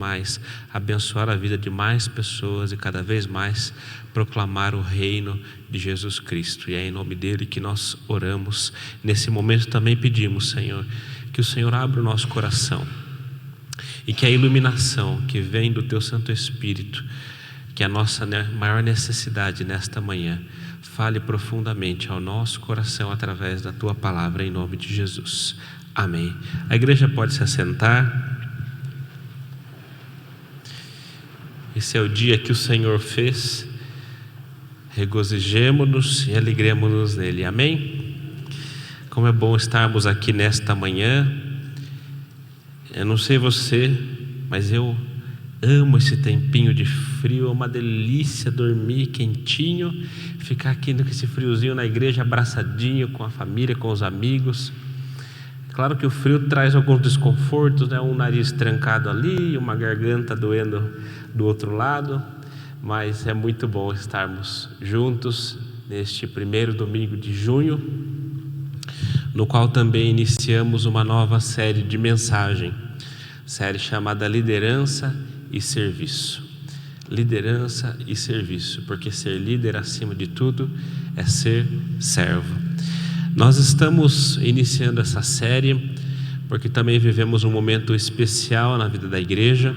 mais abençoar a vida de mais pessoas e cada vez mais proclamar o reino de Jesus Cristo. E é em nome dele que nós oramos. Nesse momento também pedimos, Senhor, que o Senhor abra o nosso coração e que a iluminação que vem do teu Santo Espírito, que é a nossa maior necessidade nesta manhã, fale profundamente ao nosso coração através da tua palavra, em nome de Jesus. Amém. A igreja pode se assentar. Esse é o dia que o Senhor fez, regozijemo-nos e alegremo-nos nele, amém? Como é bom estarmos aqui nesta manhã. Eu não sei você, mas eu amo esse tempinho de frio, é uma delícia dormir quentinho, ficar aqui com esse friozinho na igreja, abraçadinho com a família, com os amigos. Claro que o frio traz alguns desconfortos, né? Um nariz trancado ali, uma garganta doendo do outro lado, mas é muito bom estarmos juntos neste primeiro domingo de junho, no qual também iniciamos uma nova série de mensagem, série chamada Liderança e Serviço. Liderança e serviço, porque ser líder acima de tudo é ser servo. Nós estamos iniciando essa série porque também vivemos um momento especial na vida da igreja,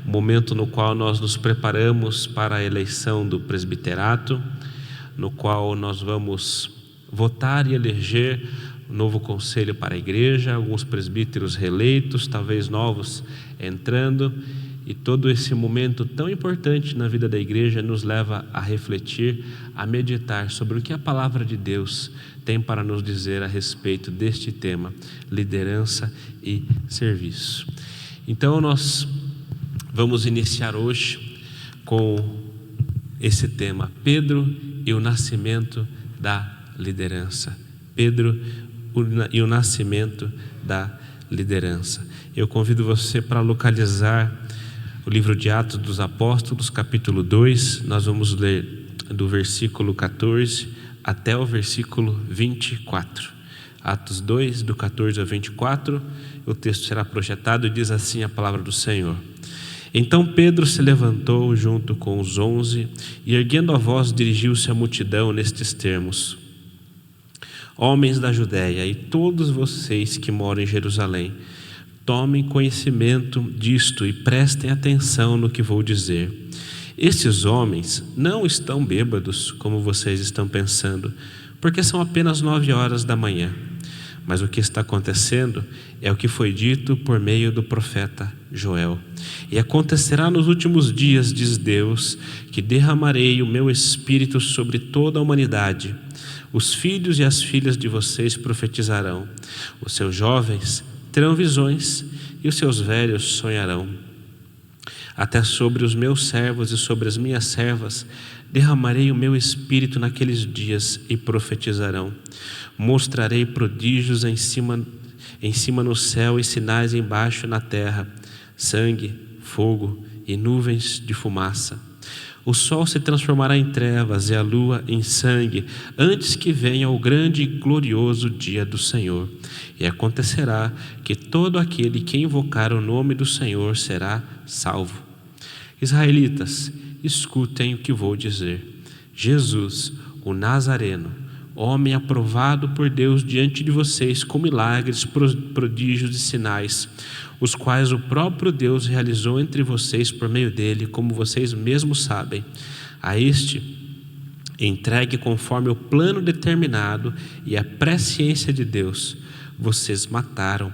um momento no qual nós nos preparamos para a eleição do presbiterato, no qual nós vamos votar e eleger um novo conselho para a igreja, alguns presbíteros reeleitos, talvez novos entrando, e todo esse momento tão importante na vida da igreja nos leva a refletir, a meditar sobre o que a palavra de Deus tem para nos dizer a respeito deste tema, liderança e serviço. Então nós vamos iniciar hoje com esse tema, Pedro e o nascimento da liderança. Pedro e o nascimento da liderança. Eu convido você para localizar o livro de Atos dos Apóstolos, capítulo 2, nós vamos ler do versículo 14 até o versículo 24. Atos 2, do 14 ao 24, o texto será projetado e diz assim a palavra do Senhor. Então Pedro se levantou junto com os 11 e, erguendo a voz, dirigiu-se à multidão nestes termos: Homens da Judéia e todos vocês que moram em Jerusalém, tomem conhecimento disto e prestem atenção no que vou dizer. Estes homens não estão bêbados, como vocês estão pensando, porque são apenas 9 horas da manhã. Mas o que está acontecendo é o que foi dito por meio do profeta Joel. E acontecerá nos últimos dias, diz Deus, que derramarei o meu espírito sobre toda a humanidade. Os filhos e as filhas de vocês profetizarão. Os seus jovens terão visões e os seus velhos sonharão. Até sobre os meus servos e sobre as minhas servas derramarei o meu espírito naqueles dias e profetizarão. Mostrarei prodígios em cima no céu e sinais embaixo na terra, sangue, fogo e nuvens de fumaça. O sol se transformará em trevas e a lua em sangue, antes que venha o grande e glorioso dia do Senhor. E acontecerá que todo aquele que invocar o nome do Senhor será salvo. Israelitas, escutem o que vou dizer. Jesus, o Nazareno, homem aprovado por Deus diante de vocês com milagres, prodígios e sinais, os quais o próprio Deus realizou entre vocês por meio dele, como vocês mesmos sabem. A este, entregue conforme o plano determinado e a presciência de Deus, vocês mataram,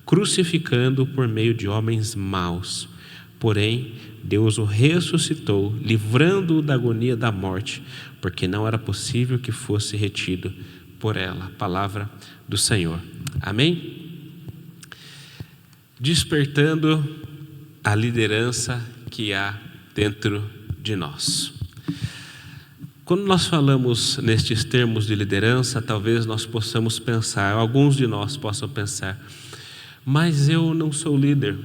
crucificando-o por meio de homens maus. Porém, Deus o ressuscitou, livrando-o da agonia da morte, porque não era possível que fosse retido por ela. Palavra do Senhor. Amém? Despertando a liderança que há dentro de nós. Quando nós falamos nestes termos de liderança, talvez nós possamos pensar, alguns de nós possam pensar, mas eu não sou líder,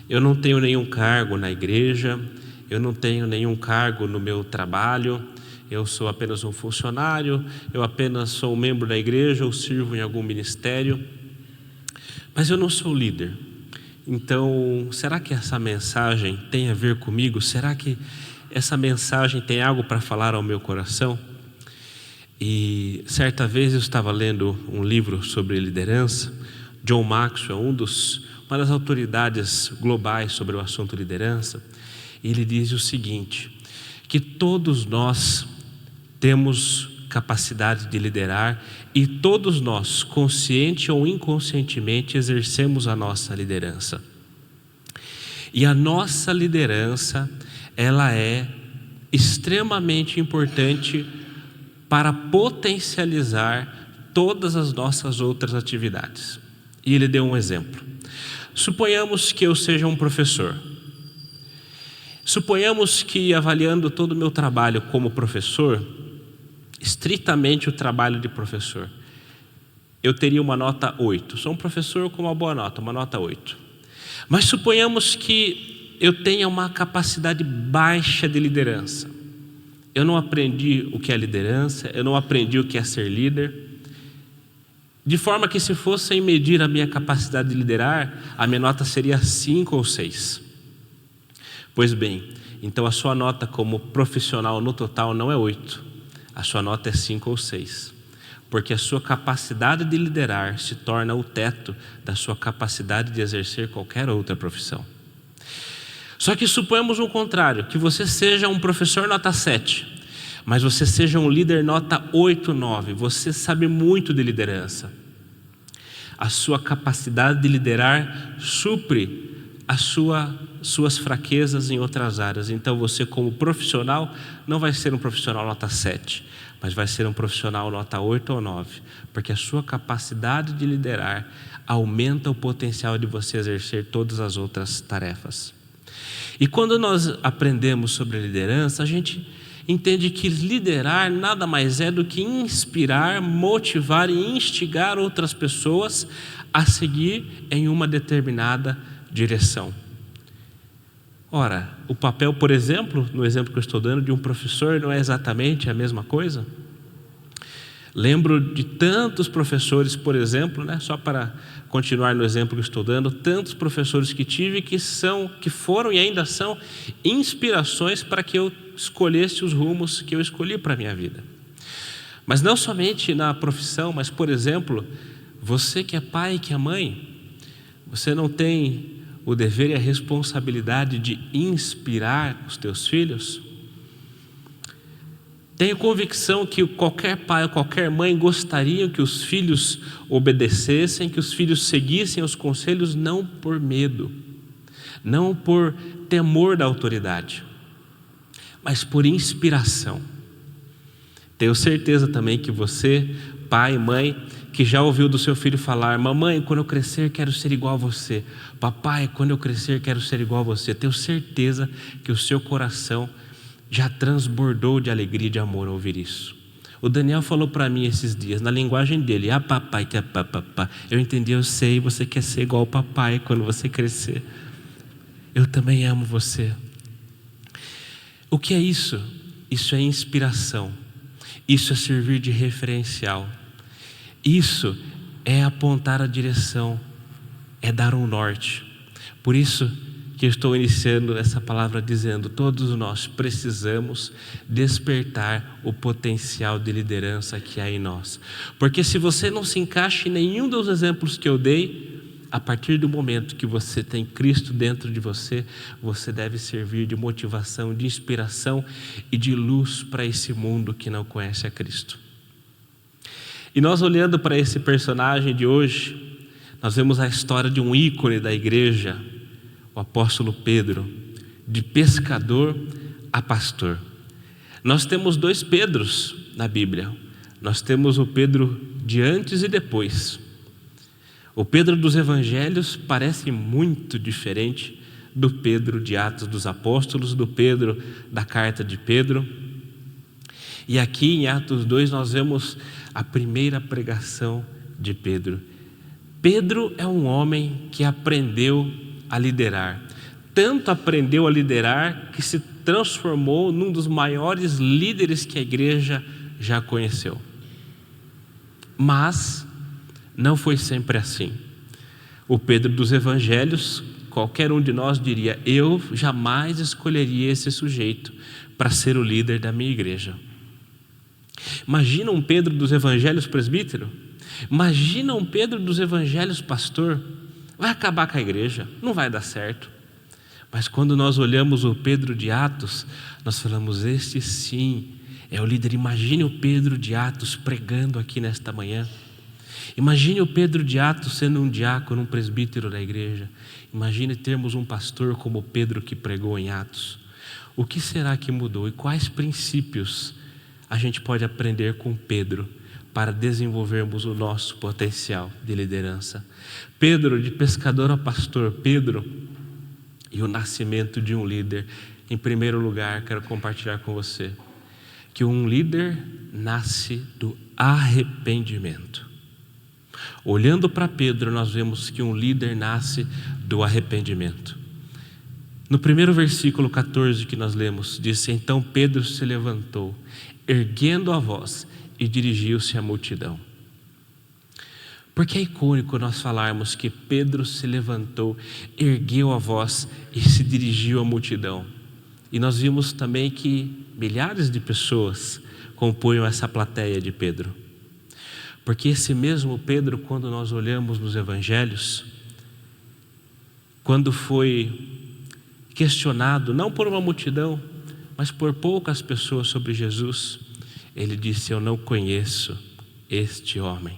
eu não tenho nenhum cargo na igreja, eu não tenho nenhum cargo no meu trabalho, eu sou apenas um funcionário, eu apenas sou um membro da igreja ou sirvo em algum ministério, mas eu não sou líder. Então, será que essa mensagem tem a ver comigo? Será que essa mensagem tem algo para falar ao meu coração? E certa vez eu estava lendo um livro sobre liderança. John Maxwell, uma das autoridades globais sobre o assunto liderança, ele diz o seguinte, que todos nós temos capacidade de liderar e todos nós, consciente ou inconscientemente, exercemos a nossa liderança. E a nossa liderança, ela é extremamente importante para potencializar todas as nossas outras atividades. E ele deu um exemplo. Suponhamos que eu seja um professor. Suponhamos que, avaliando todo o meu trabalho como professor, estritamente o trabalho de professor, eu teria uma nota 8. Sou um professor com uma boa nota, uma nota 8. Mas suponhamos que eu tenha uma capacidade baixa de liderança. Eu não aprendi o que é liderança, eu não aprendi o que é ser líder. De forma que, se fossem medir a minha capacidade de liderar, a minha nota seria 5 ou 6. Pois bem, então a sua nota como profissional no total não é 8. A sua nota é 5 ou 6. Porque a sua capacidade de liderar se torna o teto da sua capacidade de exercer qualquer outra profissão. Só que suponhamos o contrário, que você seja um professor nota 7. Mas você seja um líder nota 8, 9. Você sabe muito de liderança. A sua capacidade de liderar supre as suas fraquezas em outras áreas. Então você, como profissional, não vai ser um profissional nota 7, mas vai ser um profissional nota 8 ou 9. Porque a sua capacidade de liderar aumenta o potencial de você exercer todas as outras tarefas. E quando nós aprendemos sobre liderança, a gente entende que liderar nada mais é do que inspirar, motivar e instigar outras pessoas a seguir em uma determinada direção. Ora, o papel, por exemplo, no exemplo que eu estou dando, de um professor não é exatamente a mesma coisa? Lembro de tantos professores, por exemplo, só para continuar no exemplo que estou dando, tantos professores que tive que foram e ainda são inspirações para que eu escolhesse os rumos que eu escolhi para a minha vida. Mas não somente na profissão, mas, por exemplo, você que é pai e que é mãe, você não tem o dever e a responsabilidade de inspirar os teus filhos? Tenho convicção que qualquer pai ou qualquer mãe gostaria que os filhos obedecessem, que os filhos seguissem os conselhos, não por medo, não por temor da autoridade, mas por inspiração. Tenho certeza também que você, pai e mãe, que já ouviu do seu filho falar: mamãe, quando eu crescer quero ser igual a você. Papai, quando eu crescer quero ser igual a você. Tenho certeza que o seu coração já transbordou de alegria e de amor ao ouvir isso. O Daniel falou para mim esses dias, na linguagem dele: ah, papai, que é papapá. Eu entendi, eu sei, você quer ser igual ao papai quando você crescer. Eu também amo você. O que é isso? Isso é inspiração. Isso é servir de referencial. Isso é apontar a direção, é dar um norte. Por isso que eu estou iniciando essa palavra dizendo: todos nós precisamos despertar o potencial de liderança que há em nós. Porque se você não se encaixa em nenhum dos exemplos que eu dei, a partir do momento que você tem Cristo dentro de você, você deve servir de motivação, de inspiração e de luz para esse mundo que não conhece a Cristo. E nós, olhando para esse personagem de hoje, nós vemos a história de um ícone da igreja, o apóstolo Pedro, de pescador a pastor. Nós temos 2 Pedros na Bíblia. Nós temos o Pedro de antes e depois. O Pedro dos Evangelhos parece muito diferente do Pedro de Atos dos Apóstolos, do Pedro da carta de Pedro. E aqui em Atos 2 nós vemos a primeira pregação de Pedro. Pedro é um homem que aprendeu a liderar. Tanto aprendeu a liderar que se transformou num dos maiores líderes que a igreja já conheceu. Mas não foi sempre assim. O Pedro dos Evangelhos qualquer um de nós diria: eu jamais escolheria esse sujeito para ser o líder da minha igreja. Imagina um Pedro dos evangelhos presbítero, imagina um Pedro dos evangelhos pastor. Vai acabar com a igreja, não vai dar certo. Mas quando nós olhamos o Pedro de Atos, nós falamos: este sim é o líder. Imagine o Pedro de Atos pregando aqui nesta manhã. Imagine o Pedro de Atos sendo um diácono, um presbítero da igreja. Imagine termos um pastor como Pedro que pregou em Atos. O que será que mudou e quais princípios a gente pode aprender com Pedro para desenvolvermos o nosso potencial de liderança? Pedro, de pescador a pastor, Pedro e o nascimento de um líder. Em primeiro lugar, quero compartilhar com você que um líder nasce do arrependimento. Olhando para Pedro, nós vemos que um líder nasce do arrependimento. No primeiro versículo 14 que nós lemos, diz: então Pedro se levantou, erguendo a voz, e dirigiu-se à multidão. Porque é icônico nós falarmos que Pedro se levantou, ergueu a voz e se dirigiu à multidão. E nós vimos também que milhares de pessoas compõem essa plateia de Pedro. Porque esse mesmo Pedro, quando nós olhamos nos evangelhos, quando foi questionado, não por uma multidão, mas por poucas pessoas sobre Jesus, ele disse: eu não conheço este homem.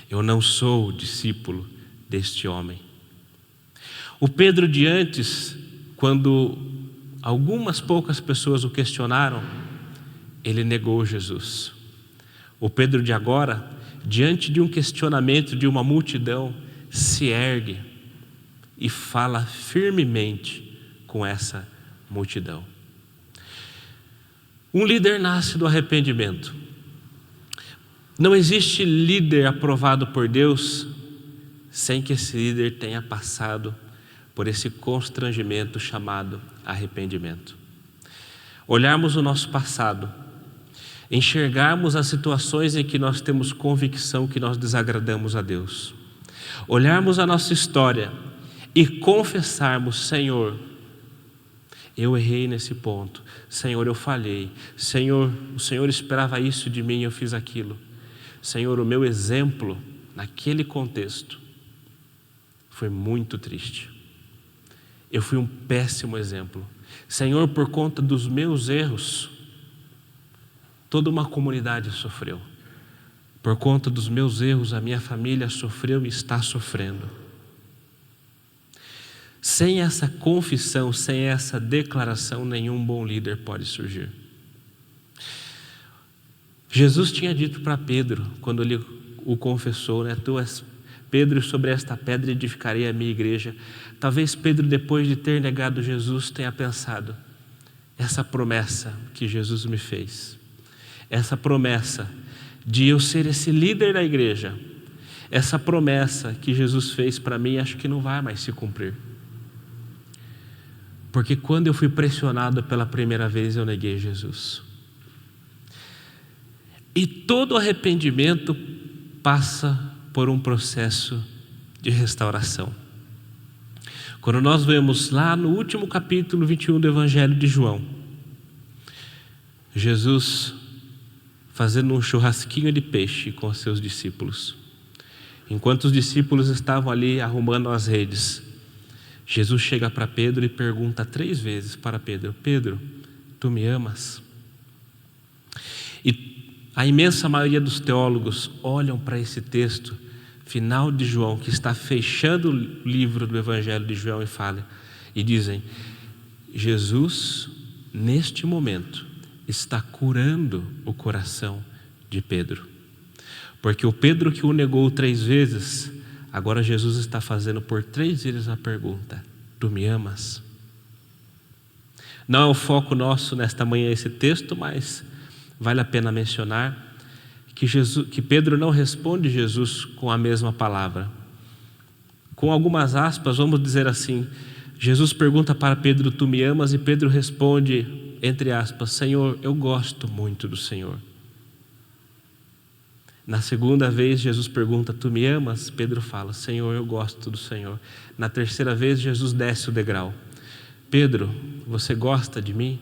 Eu não sou discípulo deste homem. O Pedro de antes, quando algumas poucas pessoas o questionaram, ele negou Jesus. O Pedro de agora, diante de um questionamento de uma multidão, se ergue e fala firmemente com essa multidão. Um líder nasce do arrependimento. Não existe líder aprovado por Deus sem que esse líder tenha passado por esse constrangimento chamado arrependimento. Olharmos o nosso passado, enxergarmos as situações em que nós temos convicção que nós desagradamos a Deus, olharmos a nossa história e confessarmos: Senhor, eu errei nesse ponto, Senhor, eu falhei, Senhor, o Senhor esperava isso de mim, eu fiz aquilo, Senhor, o meu exemplo naquele contexto foi muito triste, eu fui um péssimo exemplo, Senhor, por conta dos meus erros, toda uma comunidade sofreu. Por conta dos meus erros, a minha família sofreu e está sofrendo. Sem essa confissão, sem essa declaração, nenhum bom líder pode surgir. Jesus tinha dito para Pedro, quando ele o confessou, né? Tu és Pedro, sobre esta pedra edificarei a minha igreja. Talvez Pedro, depois de ter negado Jesus, tenha pensado: essa promessa que Jesus me fez, essa promessa de eu ser esse líder da igreja, essa promessa que Jesus fez para mim, acho que não vai mais se cumprir. Porque quando eu fui pressionado pela primeira vez, eu neguei Jesus. E todo arrependimento passa por um processo de restauração. Quando nós vemos lá no último capítulo 21 do Evangelho de João, Jesus fazendo um churrasquinho de peixe com os seus discípulos. Enquanto os discípulos estavam ali arrumando as redes, Jesus chega para Pedro e pergunta 3 vezes para Pedro: Pedro, tu me amas? E a imensa maioria dos teólogos olham para esse texto final de João, que está fechando o livro do Evangelho de João, e dizem: Jesus, neste momento, está curando o coração de Pedro. Porque o Pedro que o negou 3 vezes, agora Jesus está fazendo por 3 vezes a pergunta: tu me amas? Não é o foco nosso nesta manhã esse texto, mas vale a pena mencionar que Pedro não responde Jesus com a mesma palavra. Com algumas aspas, vamos dizer assim, Jesus pergunta para Pedro: tu me amas? E Pedro responde, entre aspas: Senhor, eu gosto muito do Senhor. Na segunda vez, Jesus pergunta: tu me amas? Pedro fala: Senhor, eu gosto do Senhor. Na terceira vez, Jesus desce o degrau: Pedro, você gosta de mim?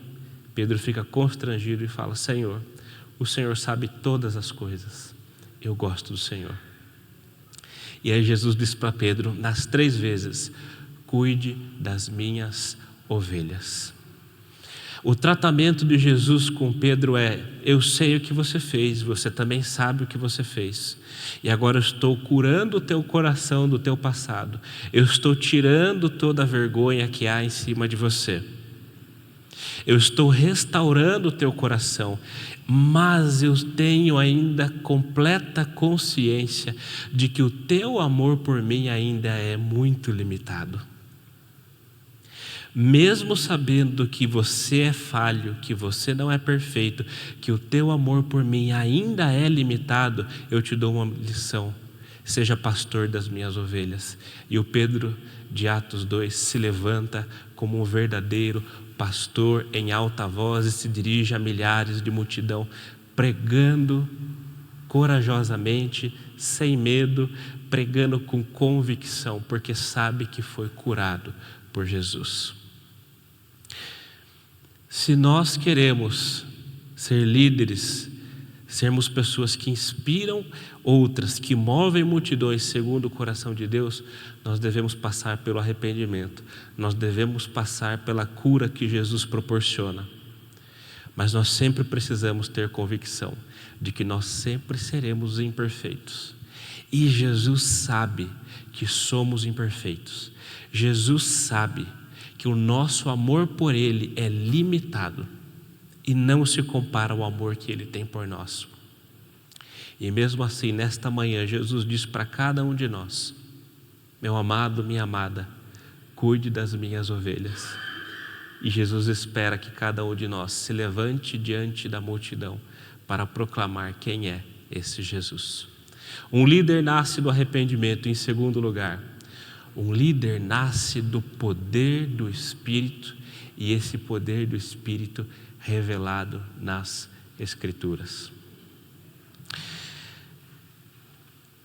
Pedro fica constrangido e fala: Senhor, o Senhor sabe todas as coisas, eu gosto do Senhor. E aí Jesus diz para Pedro, nas 3 vezes: cuide das minhas ovelhas. O tratamento de Jesus com Pedro é: eu sei o que você fez, você também sabe o que você fez, e agora eu estou curando o teu coração do teu passado, eu estou tirando toda a vergonha que há em cima de você, eu estou restaurando o teu coração, mas eu tenho ainda completa consciência de que o teu amor por mim ainda é muito limitado. Mesmo sabendo que você é falho, que você não é perfeito, que o teu amor por mim ainda é limitado, eu te dou uma lição: seja pastor das minhas ovelhas. E o Pedro de Atos 2 se levanta como um verdadeiro pastor em alta voz e se dirige a milhares de multidão, pregando corajosamente, sem medo, pregando com convicção, porque sabe que foi curado por Jesus. Se nós queremos ser líderes, sermos pessoas que inspiram outras, que movem multidões segundo o coração de Deus, nós devemos passar pelo arrependimento, nós devemos passar pela cura que Jesus proporciona. Mas nós sempre precisamos ter convicção de que nós sempre seremos imperfeitos. E Jesus sabe que somos imperfeitos. Jesus sabe que o nosso amor por Ele é limitado e não se compara ao amor que Ele tem por nós. E mesmo assim, nesta manhã, Jesus diz para cada um de nós: meu amado, minha amada, cuide das minhas ovelhas. E Jesus espera que cada um de nós se levante diante da multidão para proclamar quem é esse Jesus. Um líder nasce do arrependimento. Em segundo lugar, um líder nasce do poder do Espírito, e esse poder do Espírito revelado nas Escrituras.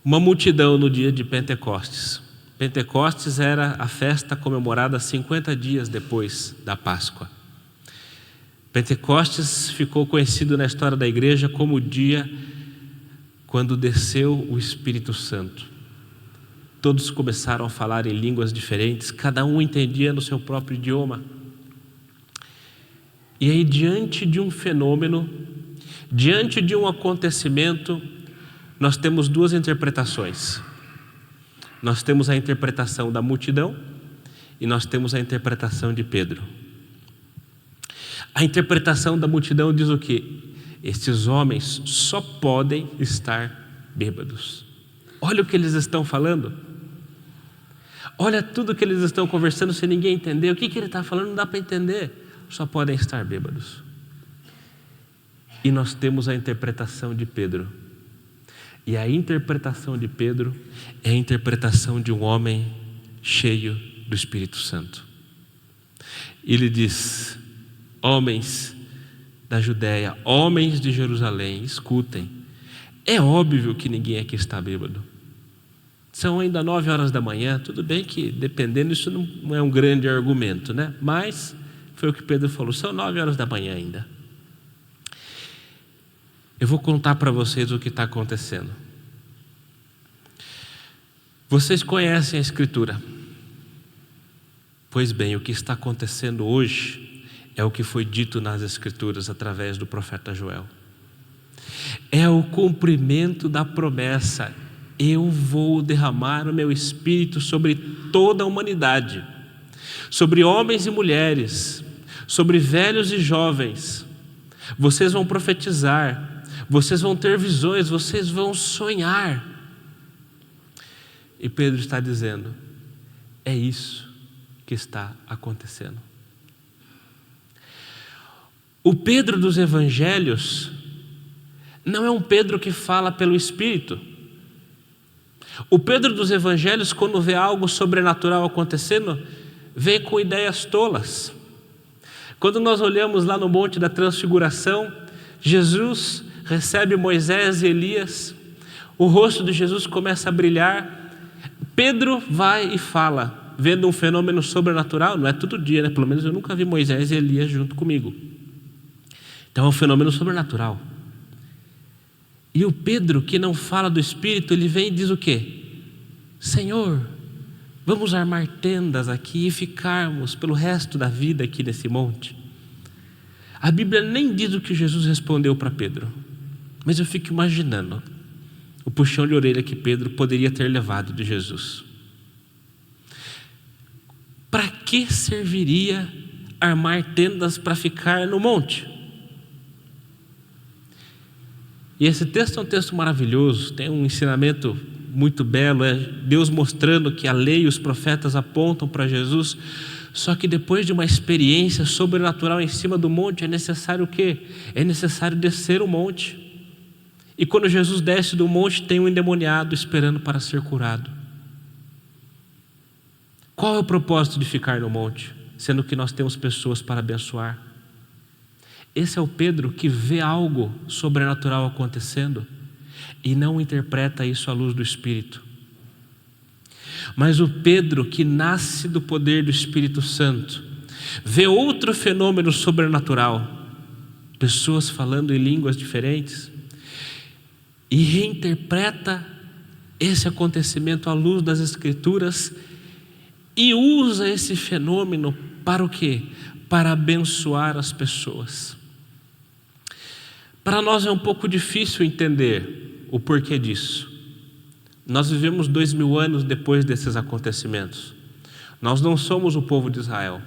Uma multidão no dia de Pentecostes. Pentecostes era a festa comemorada 50 dias depois da Páscoa. Pentecostes ficou conhecido na história da igreja como o dia quando desceu o Espírito Santo. Todos começaram a falar em línguas diferentes, cada um entendia no seu próprio idioma. E aí, diante de um fenômeno, diante de um acontecimento, nós temos 2 interpretações. Nós temos a interpretação da multidão e nós temos a interpretação de Pedro. A interpretação da multidão diz o quê? Estes homens só podem estar bêbados. Olha o que eles estão falando. Olha tudo que eles estão conversando sem ninguém entender. O que ele está falando não dá para entender. Só podem estar bêbados. E nós temos a interpretação de Pedro. E a interpretação de Pedro é a interpretação de um homem cheio do Espírito Santo. Ele diz: homens da Judéia, homens de Jerusalém, escutem. É óbvio que ninguém aqui está bêbado. São ainda 9 horas da manhã, tudo bem que dependendo, isso não é um grande argumento, né? Mas foi o que Pedro falou, são 9 horas da manhã ainda. Eu vou contar para vocês o que está acontecendo. Vocês conhecem a Escritura. Pois bem, o que está acontecendo hoje é o que foi dito nas Escrituras através do profeta Joel. É o cumprimento da promessa: eu vou derramar o meu Espírito sobre toda a humanidade, sobre homens e mulheres, sobre velhos e jovens. Vocês vão profetizar, vocês vão ter visões, vocês vão sonhar. E Pedro está dizendo: é isso que está acontecendo. O Pedro dos Evangelhos não é um Pedro que fala pelo Espírito. O Pedro dos Evangelhos, quando vê algo sobrenatural acontecendo, vem com ideias tolas. Quando nós olhamos lá no Monte da Transfiguração, Jesus recebe Moisés e Elias. O rosto de Jesus começa a brilhar. Pedro vai e fala, vendo um fenômeno sobrenatural. Não é todo dia, né? Pelo menos eu nunca vi Moisés e Elias junto comigo. Então é um fenômeno sobrenatural. E o Pedro, que não fala do Espírito, ele vem e diz o quê? Senhor, vamos armar tendas aqui e ficarmos pelo resto da vida aqui nesse monte. A Bíblia nem diz o que Jesus respondeu para Pedro, mas eu fico imaginando o puxão de orelha que Pedro poderia ter levado de Jesus. Para que serviria armar tendas para ficar no monte? E esse texto é um texto maravilhoso, tem um ensinamento muito belo, é Deus mostrando que a lei e os profetas apontam para Jesus, só que depois de uma experiência sobrenatural em cima do monte, é necessário o quê? É necessário descer o monte. E quando Jesus desce do monte, tem um endemoniado esperando para ser curado. Qual é o propósito de ficar no monte, sendo que nós temos pessoas para abençoar? Esse é o Pedro que vê algo sobrenatural acontecendo e não interpreta isso à luz do Espírito. Mas o Pedro que nasce do poder do Espírito Santo, vê outro fenômeno sobrenatural, pessoas falando em línguas diferentes, e reinterpreta esse acontecimento à luz das Escrituras e usa esse fenômeno para o quê? Para abençoar as pessoas. Para nós é um pouco difícil entender o porquê disso. Nós vivemos 2000 anos depois desses acontecimentos. Nós não somos o povo de Israel.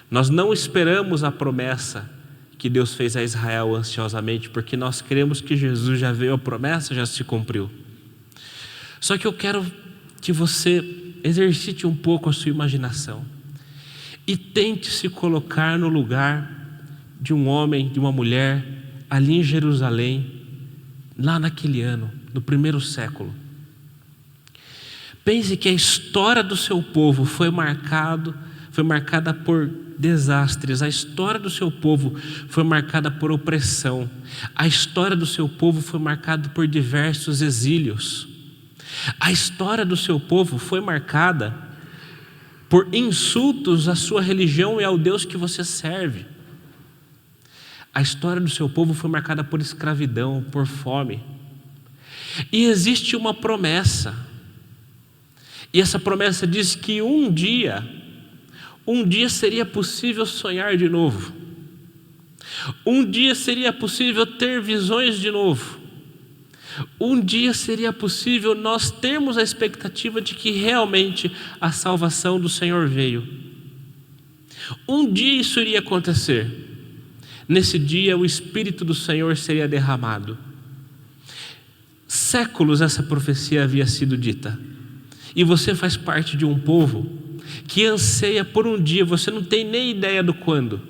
Nós não esperamos a promessa que Deus fez a Israel ansiosamente, porque nós cremos que Jesus já veio, a promessa já se cumpriu. Só que eu quero que você exercite um pouco a sua imaginação e tente se colocar no lugar de um homem, de uma mulher, ali em Jerusalém, lá naquele ano, no primeiro século. Pense que a história do seu povo foi marcada por desastres. A história do seu povo foi marcada por opressão. A história do seu povo foi marcada por diversos exílios. A história do seu povo foi marcada por insultos à sua religião e ao Deus que você serve. A história do seu povo foi marcada por escravidão, por fome. E existe uma promessa. E essa promessa diz que um dia seria possível sonhar de novo. Um dia seria possível ter visões de novo. Um dia seria possível nós termos a expectativa de que realmente a salvação do Senhor veio. Um dia isso iria acontecer. Nesse dia o Espírito do Senhor seria derramado. Séculos essa profecia havia sido dita. E você faz parte de um povo que anseia por um dia, você não tem nem ideia do quando,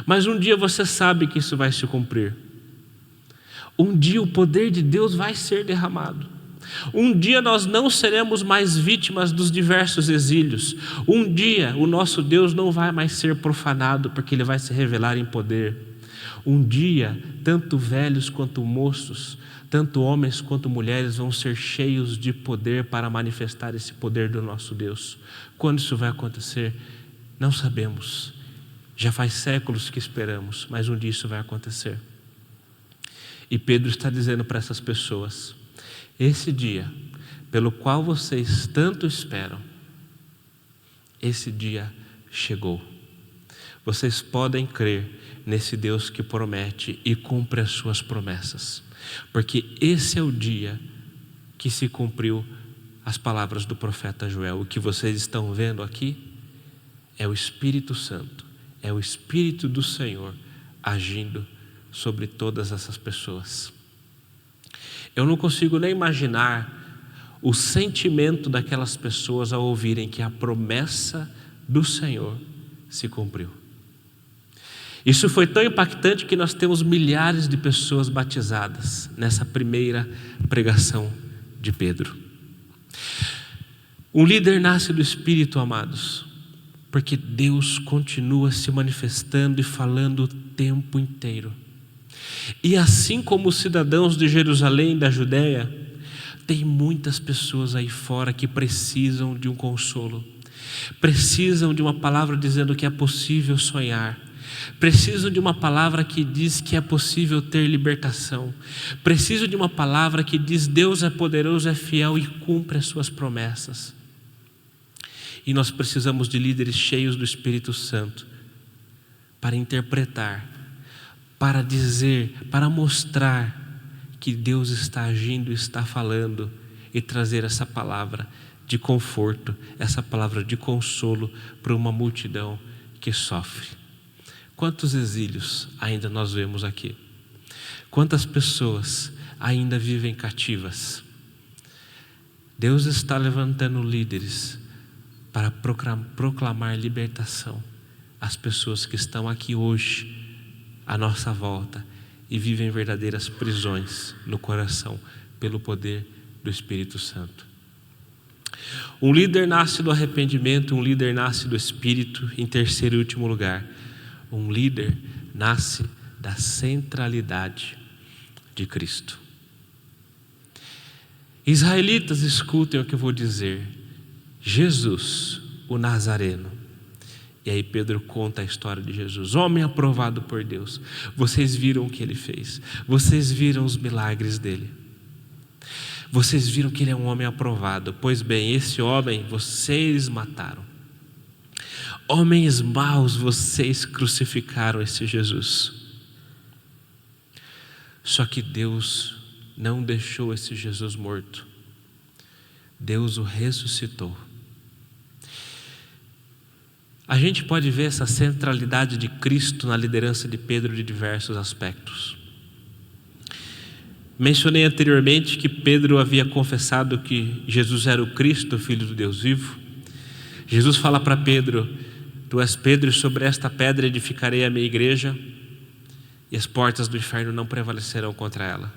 mas um dia você sabe que isso vai se cumprir. Um dia o poder de Deus vai ser derramado. Um dia nós não seremos mais vítimas dos diversos exílios. Um dia o nosso Deus não vai mais ser profanado, porque Ele vai se revelar em poder. Um dia, tanto velhos quanto moços, tanto homens quanto mulheres vão ser cheios de poder para manifestar esse poder do nosso Deus. Quando isso vai acontecer? Não sabemos. Já faz séculos que esperamos, mas um dia isso vai acontecer. E Pedro está dizendo para essas pessoas: esse dia, pelo qual vocês tanto esperam, esse dia chegou. Vocês podem crer nesse Deus que promete e cumpre as suas promessas, porque esse é o dia que se cumpriu as palavras do profeta Joel. O que vocês estão vendo aqui é o Espírito Santo, é o Espírito do Senhor agindo sobre todas essas pessoas. Eu não consigo nem imaginar o sentimento daquelas pessoas ao ouvirem que a promessa do Senhor se cumpriu. Isso foi tão impactante que nós temos milhares de pessoas batizadas nessa primeira pregação de Pedro. Um líder nasce do Espírito, amados, porque Deus continua se manifestando e falando o tempo inteiro. E assim como os cidadãos de Jerusalém e da Judéia, Tem muitas pessoas aí fora que precisam de um consolo, precisam de uma palavra dizendo que é possível sonhar, precisam de uma palavra que diz que é possível ter libertação, precisam de uma palavra que diz: Deus é poderoso, é fiel e cumpre as suas promessas. E nós precisamos de líderes cheios do Espírito Santo para interpretar, para dizer, para mostrar que Deus está agindo, está falando, e trazer essa palavra de conforto, essa palavra de consolo para uma multidão que sofre. Quantos exílios ainda nós vemos aqui? Quantas pessoas ainda vivem cativas? Deus está levantando líderes para proclamar libertação às pessoas que estão aqui hoje à nossa volta e vivem verdadeiras prisões no coração pelo poder do Espírito Santo. Um líder nasce do arrependimento, um líder nasce do Espírito. Em terceiro e último lugar, um líder nasce da centralidade de Cristo. Israelitas, escutem o que eu vou dizer. Jesus, o Nazareno. E aí Pedro conta a história de Jesus, homem aprovado por Deus. Vocês viram o que ele fez, vocês viram os milagres dele, vocês viram que ele é um homem aprovado. Pois bem, esse homem vocês mataram. Homens maus, vocês crucificaram esse Jesus. Só que Deus não deixou esse Jesus morto. Deus o ressuscitou. A gente pode ver essa centralidade de Cristo na liderança de Pedro de diversos aspectos. Mencionei anteriormente que Pedro havia confessado que Jesus era o Cristo, o Filho do Deus vivo. Jesus fala para Pedro: tu és Pedro, e sobre esta pedra edificarei a minha igreja, e as portas do inferno não prevalecerão contra ela.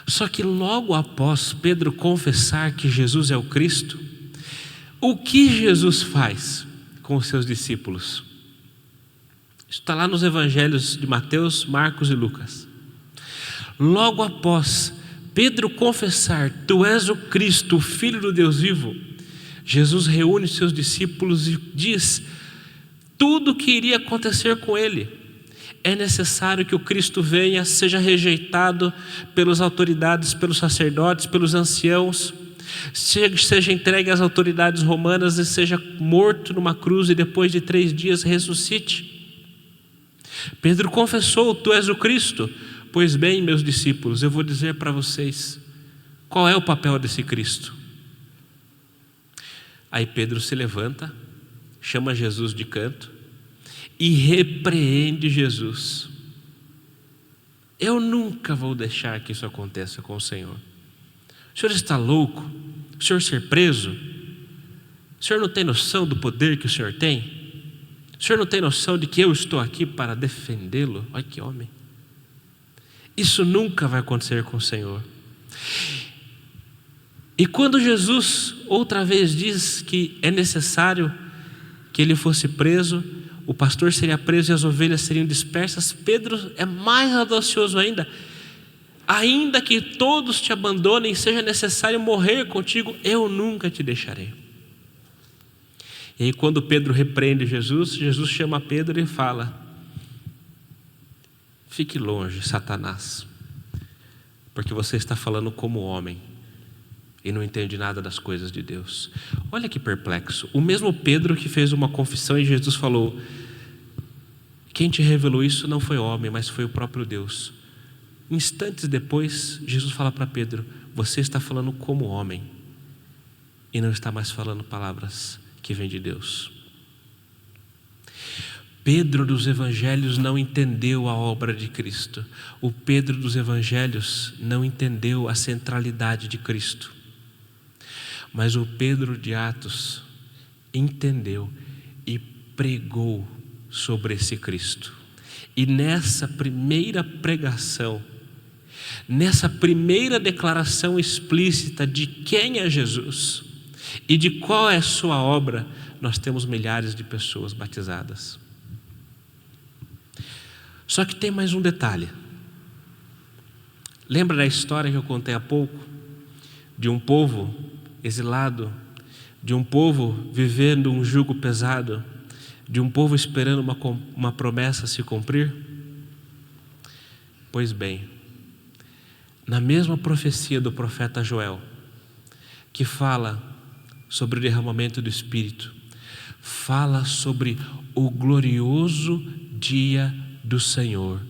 Só que logo após Pedro confessar que Jesus é o Cristo, o que Jesus faz com os seus discípulos? Isso está lá nos evangelhos de Mateus, Marcos e Lucas. Logo após Pedro confessar: tu és o Cristo, o Filho do Deus vivo, Jesus reúne seus discípulos e diz tudo o que iria acontecer com ele. É necessário que o Cristo venha, seja rejeitado pelas autoridades, pelos sacerdotes, pelos anciãos, seja entregue às autoridades romanas e seja morto numa cruz, e depois de 3 dias ressuscite. Pedro confessou: tu és o Cristo. Pois bem, meus discípulos, eu vou dizer para vocês qual é o papel desse Cristo. Aí Pedro se levanta, chama Jesus de canto e repreende Jesus. Eu nunca vou deixar que isso aconteça com o Senhor. O Senhor está louco? O Senhor ser preso? O Senhor não tem noção do poder que o Senhor tem? O Senhor não tem noção de que eu estou aqui para defendê-lo? Olha que homem. Isso nunca vai acontecer com o Senhor. E quando Jesus outra vez diz que é necessário que ele fosse preso, o pastor seria preso e as ovelhas seriam dispersas, Pedro é mais audacioso ainda: ainda que todos te abandonem, seja necessário morrer contigo, eu nunca te deixarei. E aí quando Pedro repreende Jesus, Jesus chama Pedro e fala: fique longe, Satanás, porque você está falando como homem e não entende nada das coisas de Deus. Olha que perplexo. O mesmo Pedro que fez uma confissão e Jesus falou: quem te revelou isso não foi homem, mas foi o próprio Deus. Instantes depois, Jesus fala para Pedro: você está falando como homem e não está mais falando palavras que vêm de Deus. Pedro dos evangelhos não entendeu a obra de Cristo. O Pedro dos evangelhos não entendeu a centralidade de Cristo. Mas o Pedro de Atos entendeu e pregou sobre esse Cristo. E nessa primeira pregação, nessa primeira declaração explícita de quem é Jesus e de qual é a sua obra, nós temos milhares de pessoas batizadas. Só que tem mais um detalhe. Lembra da história que eu contei há pouco? de um povo exilado, de um povo vivendo um jugo pesado, de um povo esperando uma promessa se cumprir? Pois bem, na mesma profecia do profeta Joel, que fala sobre o derramamento do Espírito, fala sobre o glorioso dia do Senhor,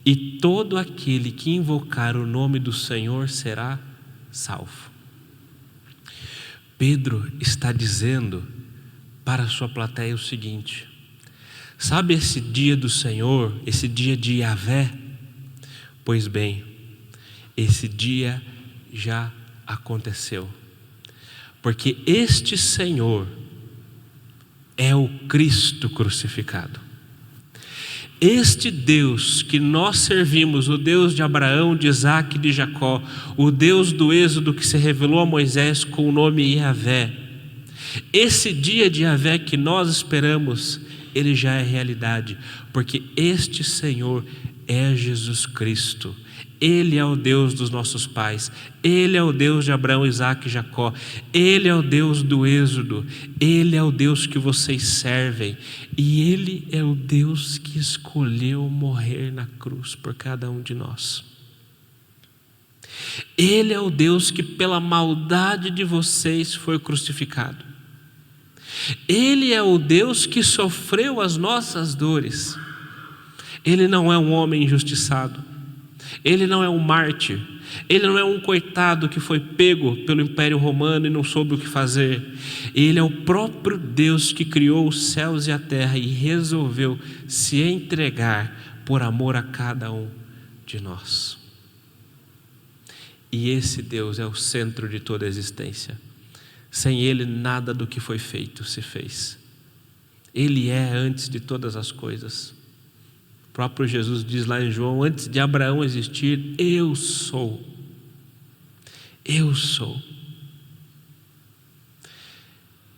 e todo aquele que invocar o nome do Senhor será salvo. Pedro está dizendo para a sua plateia o seguinte: sabe esse dia do Senhor, esse dia de Yahvé? Pois bem, esse dia já aconteceu, porque este Senhor é o Cristo crucificado. Este Deus que nós servimos, o Deus de Abraão, de Isaac e de Jacó, o Deus do Êxodo que se revelou a Moisés com o nome Yahvé, esse dia de Yahvé que nós esperamos, ele já é realidade, porque este Senhor é Jesus Cristo. Ele é o Deus dos nossos pais, Ele é o Deus de Abraão, Isaac e Jacó, Ele é o Deus do Êxodo, Ele é o Deus que vocês servem, e Ele é o Deus que escolheu morrer na cruz por cada um de nós. Ele é o Deus que pela maldade de vocês foi crucificado. Ele é o Deus que sofreu as nossas dores. Ele não é um homem injustiçado. Ele não é um mártir, ele não é um coitado que foi pego pelo Império Romano e não soube o que fazer. Ele é o próprio Deus que criou os céus e a terra e resolveu se entregar por amor a cada um de nós. E esse Deus é o centro de toda a existência. Sem Ele nada do que foi feito se fez. Ele é antes de todas as coisas. O próprio Jesus diz lá em João: antes de Abraão existir, eu sou. Eu sou.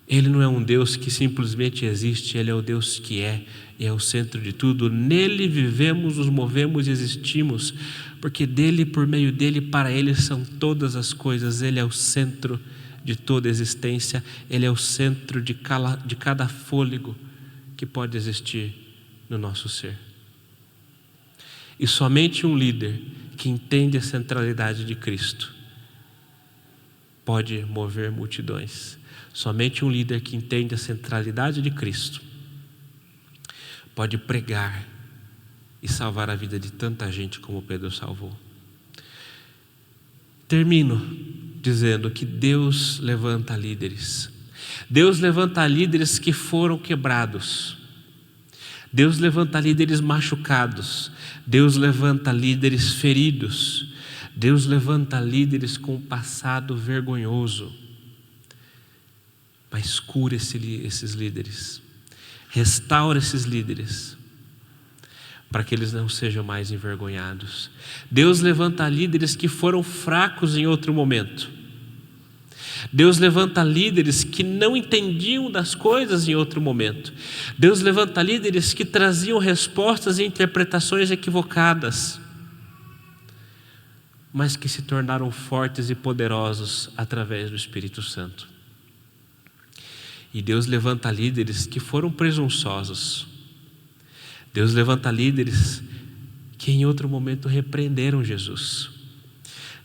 Ele não é um Deus que simplesmente existe, Ele é o Deus que é, e é o centro de tudo. Nele vivemos, nos movemos e existimos, porque dele, por meio dele, para Ele são todas as coisas. Ele é o centro de toda a existência, Ele é o centro de cada fôlego que pode existir no nosso ser. E somente um líder que entende a centralidade de Cristo pode mover multidões. Somente um líder que entende a centralidade de Cristo pode pregar e salvar a vida de tanta gente como Pedro salvou. Termino dizendo que Deus levanta líderes. Deus levanta líderes que foram quebrados. Deus levanta líderes machucados. Deus levanta líderes feridos. Deus levanta líderes com um passado vergonhoso. Mas cura esses líderes. Restaura esses líderes, para que eles não sejam mais envergonhados. Deus levanta líderes que foram fracos em outro momento. Deus levanta líderes que não entendiam das coisas em outro momento. Deus levanta líderes que traziam respostas e interpretações equivocadas, mas que se tornaram fortes e poderosos através do Espírito Santo. E Deus levanta líderes que foram presunçosos. Deus levanta líderes que em outro momento repreenderam Jesus.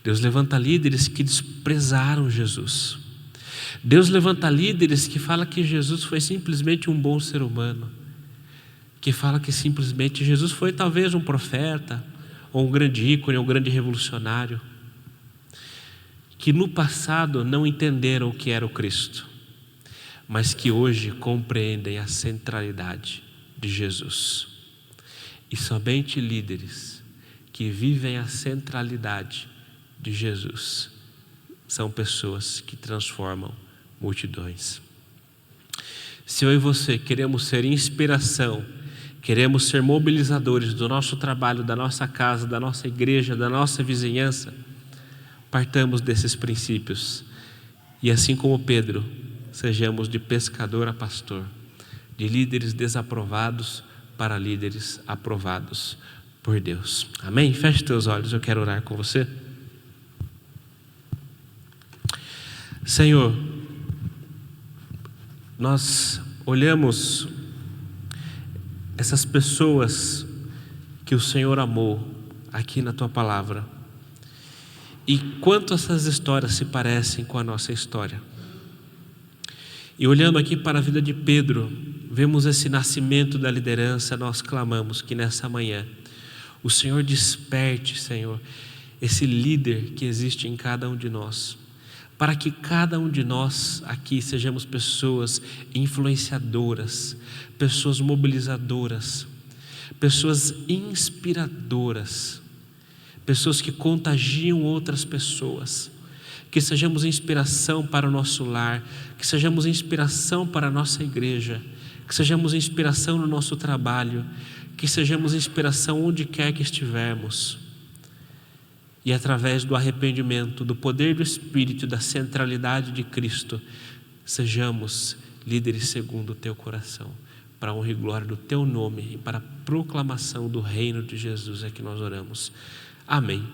Deus levanta líderes que desprezaram Jesus. Deus levanta líderes que falam que Jesus foi simplesmente um bom ser humano, que fala que simplesmente Jesus foi talvez um profeta, ou um grande ícone, ou um grande revolucionário, que no passado não entenderam o que era o Cristo, mas que hoje compreendem a centralidade de Jesus. E somente líderes que vivem a centralidade de Jesus são pessoas que transformam multidões. Se eu e você queremos ser inspiração, queremos ser mobilizadores do nosso trabalho, da nossa casa, da nossa igreja, da nossa vizinhança, partamos desses princípios e, assim como Pedro, sejamos de pescador a pastor, de líderes desaprovados para líderes aprovados por Deus. Amém? Feche teus olhos, eu quero orar com você. Senhor, nós olhamos essas pessoas que o Senhor amou aqui na Tua palavra, e quanto essas histórias se parecem com a nossa história. E olhando aqui para a vida de Pedro, vemos esse nascimento da liderança. Nós clamamos que nessa manhã o Senhor desperte, Senhor, esse líder que existe em cada um de nós, para que cada um de nós aqui sejamos pessoas influenciadoras, pessoas mobilizadoras, pessoas inspiradoras, pessoas que contagiam outras pessoas, que sejamos inspiração para o nosso lar, que sejamos inspiração para a nossa igreja, que sejamos inspiração no nosso trabalho, que sejamos inspiração onde quer que estivermos. E através do arrependimento, do poder do Espírito e da centralidade de Cristo, sejamos líderes segundo o Teu coração, para a honra e glória do Teu nome e para a proclamação do reino de Jesus é que nós oramos. Amém.